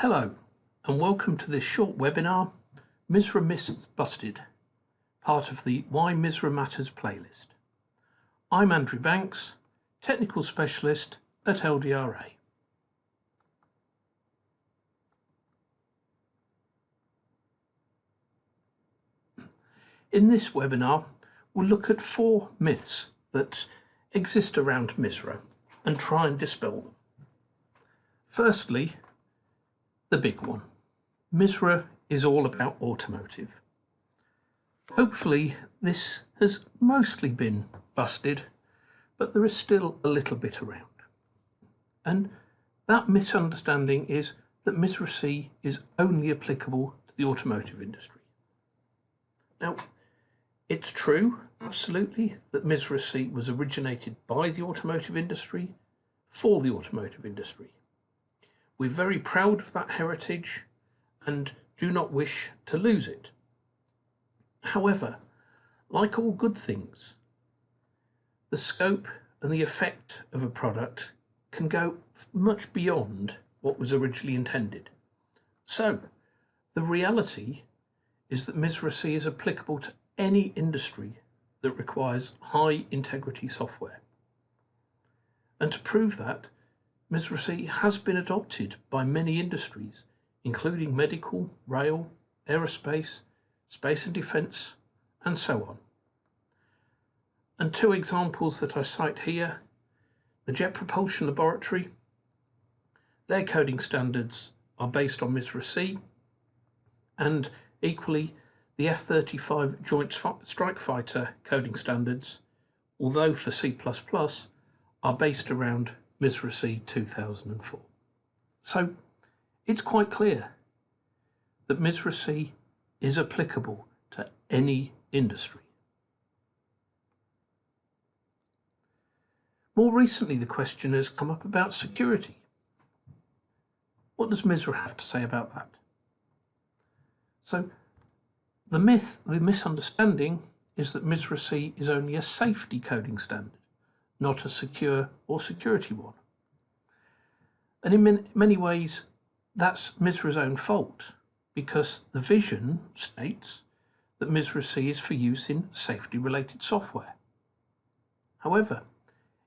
Hello and welcome to this short webinar, MISRA Myths Busted, part of the Why MISRA Matters playlist. I'm Andrew Banks, Technical Specialist at LDRA. In this webinar, we'll look at 4 myths that exist around MISRA and try and dispel them. Firstly, the big one. MISRA is all about automotive. Hopefully this has mostly been busted, but there is still a little bit around. And that misunderstanding is that MISRA C is only applicable to the automotive industry. Now, it's true, absolutely, that MISRA C was originated by the automotive industry for the automotive industry. We're very proud of that heritage and do not wish to lose it. However, like all good things, the scope and the effect of a product can go much beyond what was originally intended. So, the reality is that MISRA C is applicable to any industry that requires high integrity software. And to prove that, MISRA C has been adopted by many industries, including medical, rail, aerospace, space and defence, and so on. And 2 examples that I cite here: the Jet Propulsion Laboratory, their coding standards are based on MISRA C, and equally the F-35 Joint Strike Fighter coding standards, although for C++, are based around MISRA C 2004. So it's quite clear that MISRA C is applicable to any industry. More recently, the question has come up about security. What does MISRA have to say about that? So the misunderstanding is that MISRA C is only a safety coding standard, not a secure or security one. And in many ways, that's MISRA's own fault, because the vision states that MISRA C is for use in safety-related software. However,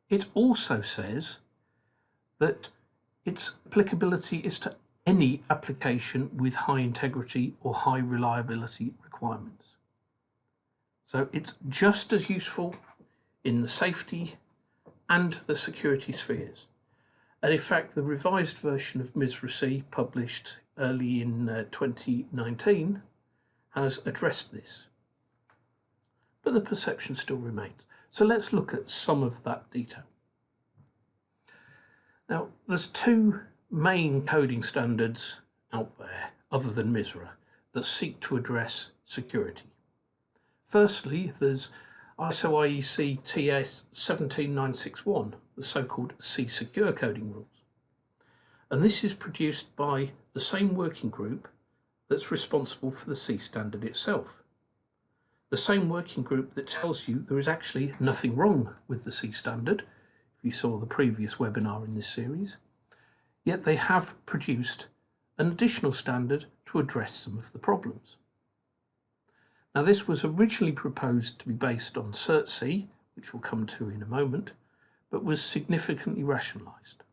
it also says that its applicability is to any application with high integrity or high reliability requirements. So it's just as useful in the safety and the security spheres. And in fact, the revised version of MISRA C, published early in 2019, has addressed this. But the perception still remains. So let's look at some of that detail. Now, there's 2 main coding standards out there, other than MISRA, that seek to address security. Firstly, there's ISO IEC TS 17961, the so-called C Secure coding rules. And this is produced by the same working group that's responsible for the C standard itself. The same working group that tells you there is actually nothing wrong with the C standard, if you saw the previous webinar in this series, yet they have produced an additional standard to address some of the problems. Now, this was originally proposed to be based on Cert C, which we'll come to in a moment, but was significantly rationalised.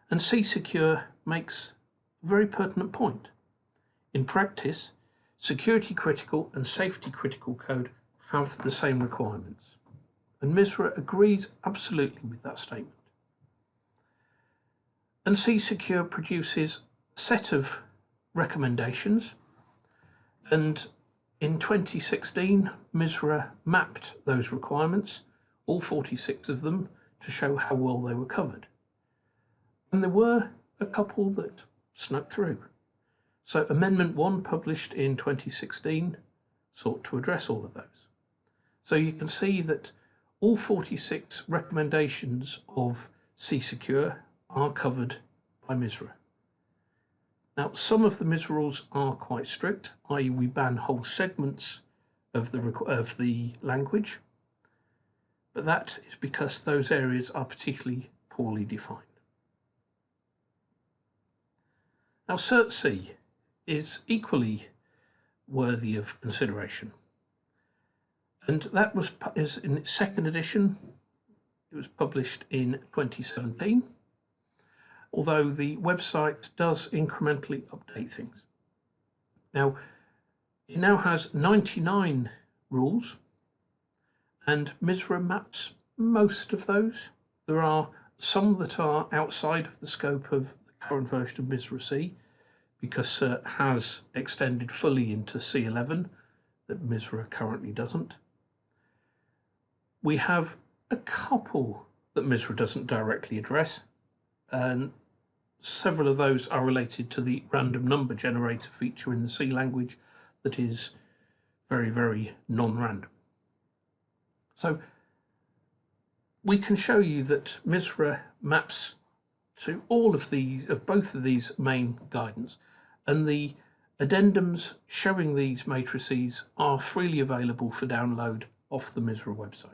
And C Secure makes a very pertinent point. In practice, security critical and safety critical code have the same requirements, and MISRA agrees absolutely with that statement. And C Secure produces a set of recommendations, and in 2016, MISRA mapped those requirements, all 46 of them, to show how well they were covered. And there were a couple that snuck through. So Amendment 1, published in 2016, sought to address all of those. So you can see that all 46 recommendations of C Secure are covered by MISRA. Now, some of the MISRA rules are quite strict, i.e. we ban whole segments of the language, but that is because those areas are particularly poorly defined. Now Cert C is equally worthy of consideration, and that is in its second edition. It was published in 2017, although the website does incrementally update things. Now, it now has 99 rules, and MISRA maps most of those. There are some that are outside of the scope of the current version of MISRA C, because CERT has extended fully into C11 that MISRA currently doesn't. We have a couple that MISRA doesn't directly address, and several of those are related to the random number generator feature in the C language that is very, very non-random. So we can show you that MISRA maps to all of both of these main guidance, and the addendums showing these matrices are freely available for download off the MISRA website.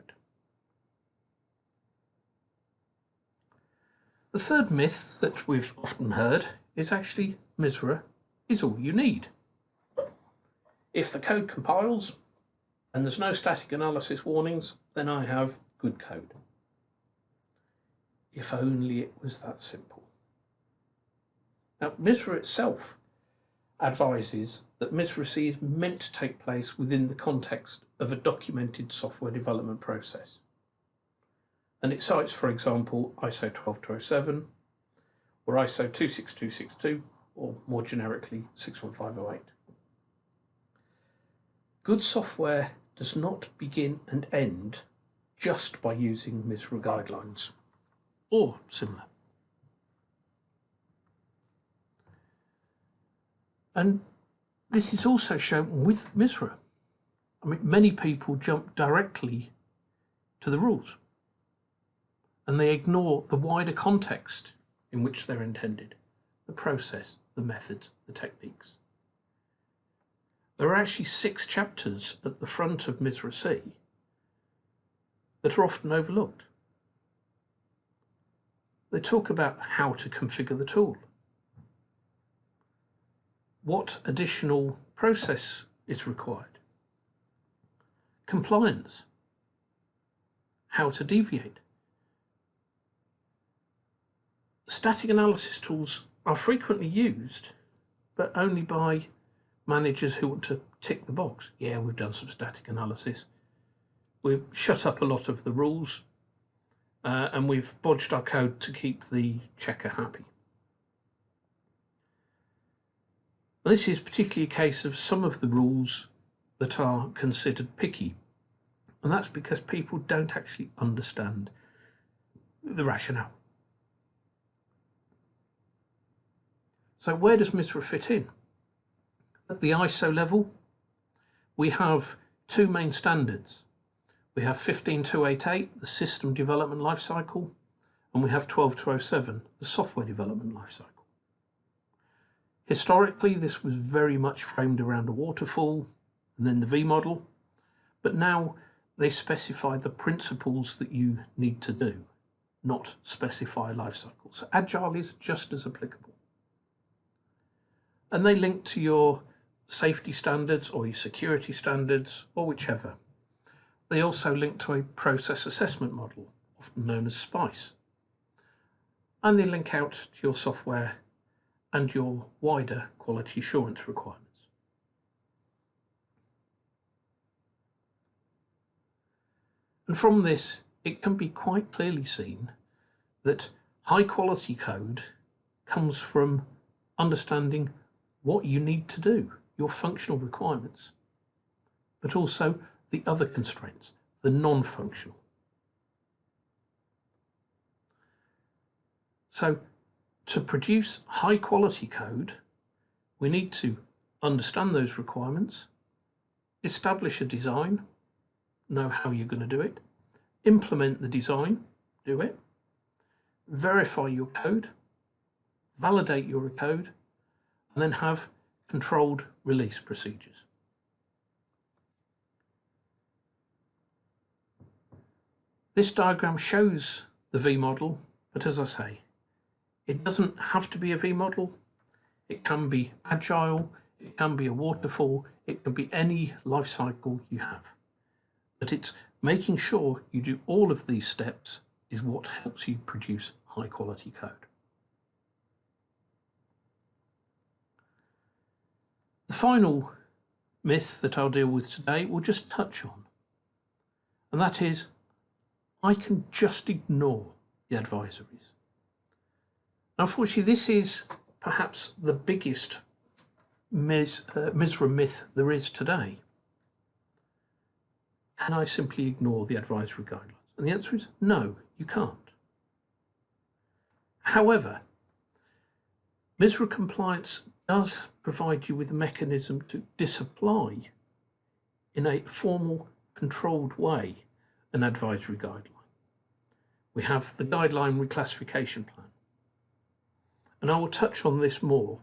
The third myth that we've often heard is actually MISRA is all you need. If the code compiles and there's no static analysis warnings, then I have good code. If only it was that simple. Now, MISRA itself advises that MISRA C is meant to take place within the context of a documented software development process. And it cites, for example, ISO 12207 or ISO 26262, or more generically 61508. Good software does not begin and end just by using MISRA guidelines or similar. And this is also shown with MISRA. I mean, many people jump directly to the rules, and they ignore the wider context in which they're intended, the process, the methods, the techniques. There are actually 6 chapters at the front of MISRA C that are often overlooked. They talk about how to configure the tool, what additional process is required, compliance, how to deviate. Static analysis tools are frequently used, but only by managers who want to tick the box. Yeah, we've done some static analysis. We've shut up a lot of the rules, and we've bodged our code to keep the checker happy. This is particularly a case of some of the rules that are considered picky, and that's because people don't actually understand the rationale. So where does MISRA fit in? At the ISO level, we have 2 main standards. We have 15288, the system development lifecycle, and we have 12207, the software development lifecycle. Historically, this was very much framed around a waterfall and then the V model, but now they specify the principles that you need to do, not specify a lifecycle. So Agile is just as applicable. And they link to your safety standards or your security standards or whichever. They also link to a process assessment model, often known as SPICE. And they link out to your software and your wider quality assurance requirements. And from this, it can be quite clearly seen that high quality code comes from understanding what you need to do, your functional requirements, but also the other constraints, the non-functional. So to produce high quality code, we need to understand those requirements, establish a design, know how you're going to do it, implement the design, do it, verify your code, validate your code, and then have controlled release procedures. This diagram shows the V model, but as I say, it doesn't have to be a V model. It can be agile, it can be a waterfall, it can be any life cycle you have. But it's making sure you do all of these steps is what helps you produce high quality code. The final myth that I'll deal with today we'll just touch on, and that is I can just ignore the advisories. Now, unfortunately, this is perhaps the biggest MISRA myth there is today. Can I simply ignore the advisory guidelines? And the answer is no, you can't. However, MISRA compliance does provide you with a mechanism to disapply in a formal, controlled way an advisory guideline. We have the guideline reclassification plan. And I will touch on this more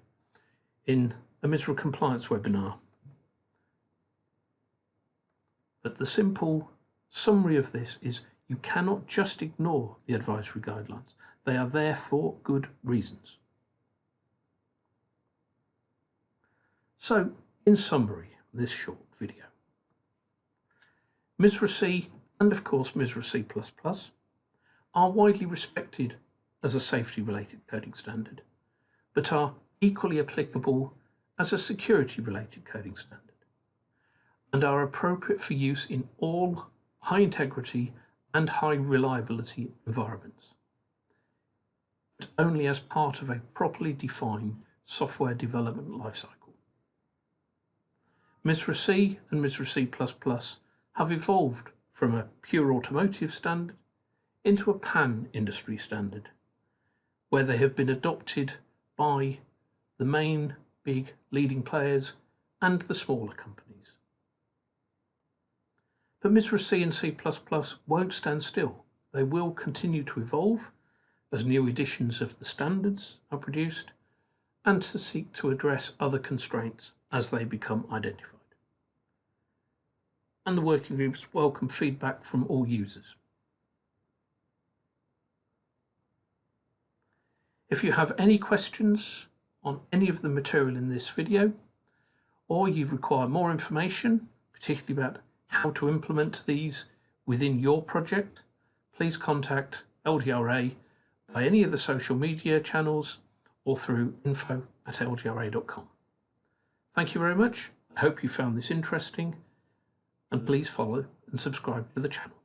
in a MISRA compliance webinar. But the simple summary of this is you cannot just ignore the advisory guidelines. They are there for good reasons. So, in summary, this short video, MISRA C and of course MISRA C++ are widely respected as a safety-related coding standard, but are equally applicable as a security-related coding standard, and are appropriate for use in all high integrity and high reliability environments, but only as part of a properly defined software development lifecycle. MISRA C and MISRA C++ have evolved from a pure automotive standard into a pan-industry standard, where they have been adopted by the main big leading players and the smaller companies. But MISRA C and C++ won't stand still. They will continue to evolve as new editions of the standards are produced and to seek to address other constraints as they become identified. And the working groups welcome feedback from all users. If you have any questions on any of the material in this video, or you require more information, particularly about how to implement these within your project, please contact LDRA by any of the social media channels or through info@ldra.com. Thank you very much. I hope you found this interesting, and please follow and subscribe to the channel.